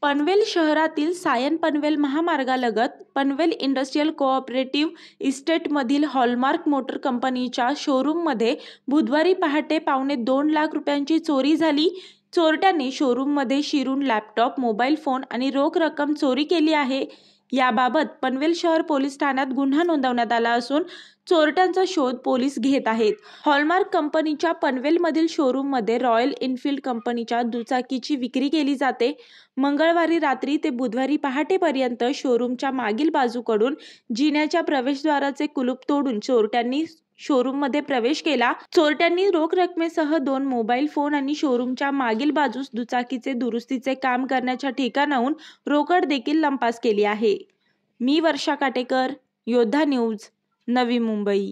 पनवेल शहरातील Sion Panvel महामार्गालगत Panvel industrial cooperative इस्टेटमधील hallmark motor कंपनीच्या शोरूममध्ये बुधवारी पहाटे 1.25 लाख रुपयांची चोरी झाली। चोरट्यांनी शोरूममध्ये शिरून लॅपटॉप, मोबाईल फोन आणि रोख रक्कम चोरी केली आहे। याबाबत पनवेल शहर पोलीस ठाण्यात गुन्हा नोंदवण्यात आला असून चोरट्यांचा शोध पोलीस घेत आहेत। हॉलमार्क कंपनीच्या पनवेलमधील शोरूममध्ये रॉयल एनफील्ड कंपनीच्या दुचाकीची विक्री केली जाते। मंगळवारी रात्री ते बुधवारी पहाटेपर्यंत शोरूमच्या मागील बाजूकडून जिन्याच्या प्रवेशद्वाराचे कुलूप तोडून चोरट्यांनी शोरूममध्ये प्रवेश केला। चोरट्यांनी रोख रकमेसह 2 मोबाईल फोन आणि शोरूमच्या मागील बाजूस दुचाकीचे दुरुस्तीचे काम करण्याच्या ठिकाणाहून रोकड देखील लंपास केली आहे। मी वर्षा काटेकर, योद्धा न्यूज, नवी मुंबई।